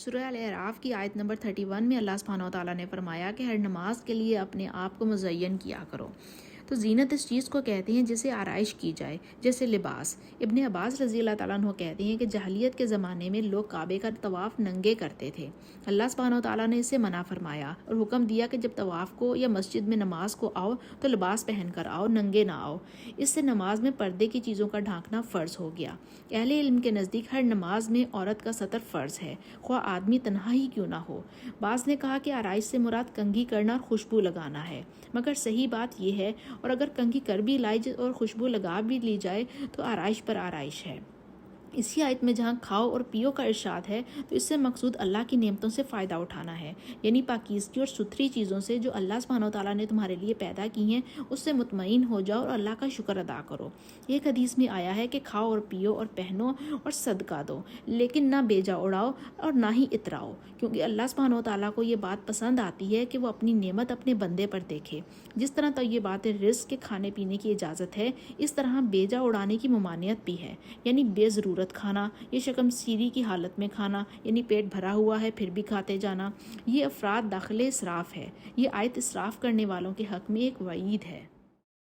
سورہ الاعراف کی آیت نمبر 31 میں اللہ سبحانہ و تعالیٰ نے فرمایا کہ ہر نماز کے لیے اپنے آپ کو مزین کیا کرو۔ تو زینت اس چیز کو کہتے ہیں جسے آرائش کی جائے، جیسے لباس۔ ابن عباس رضی اللہ تعالیٰ عنہ کہتے ہیں کہ جاہلیت کے زمانے میں لوگ کعبے کا طواف ننگے کرتے تھے۔ اللہ سبحانہ و تعالیٰ نے اسے منع فرمایا اور حکم دیا کہ جب طواف کو یا مسجد میں نماز کو آؤ تو لباس پہن کر آؤ، ننگے نہ آؤ۔ اس سے نماز میں پردے کی چیزوں کا ڈھانکنا فرض ہو گیا۔ اہل علم کے نزدیک ہر نماز میں عورت کا ستر فرض ہے، خواہ آدمی تنہا ہی کیوں نہ ہو۔ بعض نے کہا کہ آرائش سے مراد کنگھی کرنا اور خوشبو لگانا ہے، مگر صحیح بات یہ ہے اور اگر کنگھی کر بھی لائی اور خوشبو لگا بھی لی جائے تو آرائش پر آرائش ہے۔ اسی آیت میں جہاں کھاؤ اور پیو کا ارشاد ہے تو اس سے مقصود اللہ کی نعمتوں سے فائدہ اٹھانا ہے، یعنی پاکیزگی اور ستھری چیزوں سے جو اللہ سبحانہ و تعالیٰ نے تمہارے لیے پیدا کی ہیں اس سے مطمئن ہو جاؤ اور اللہ کا شکر ادا کرو۔ ایک حدیث میں آیا ہے کہ کھاؤ اور پیو اور پہنو اور صدقہ دو، لیکن نہ بیجا اڑاؤ اور نہ ہی اتراؤ، کیونکہ اللہ سبحانہ و تعالیٰ کو یہ بات پسند آتی ہے کہ وہ اپنی نعمت اپنے بندے پر دیکھے۔ جس طرح تو یہ بات رزق کے کھانے پینے کی اجازت ہے، اس طرح بیجا اڑانے کی ممانعت بھی ہے، یعنی بے ضرورت کھانا، یہ شکم سیری کی حالت میں کھانا، یعنی پیٹ بھرا ہوا ہے پھر بھی کھاتے جانا، یہ افراد داخل اسراف ہے۔ یہ آیت اسراف کرنے والوں کے حق میں ایک وعید ہے۔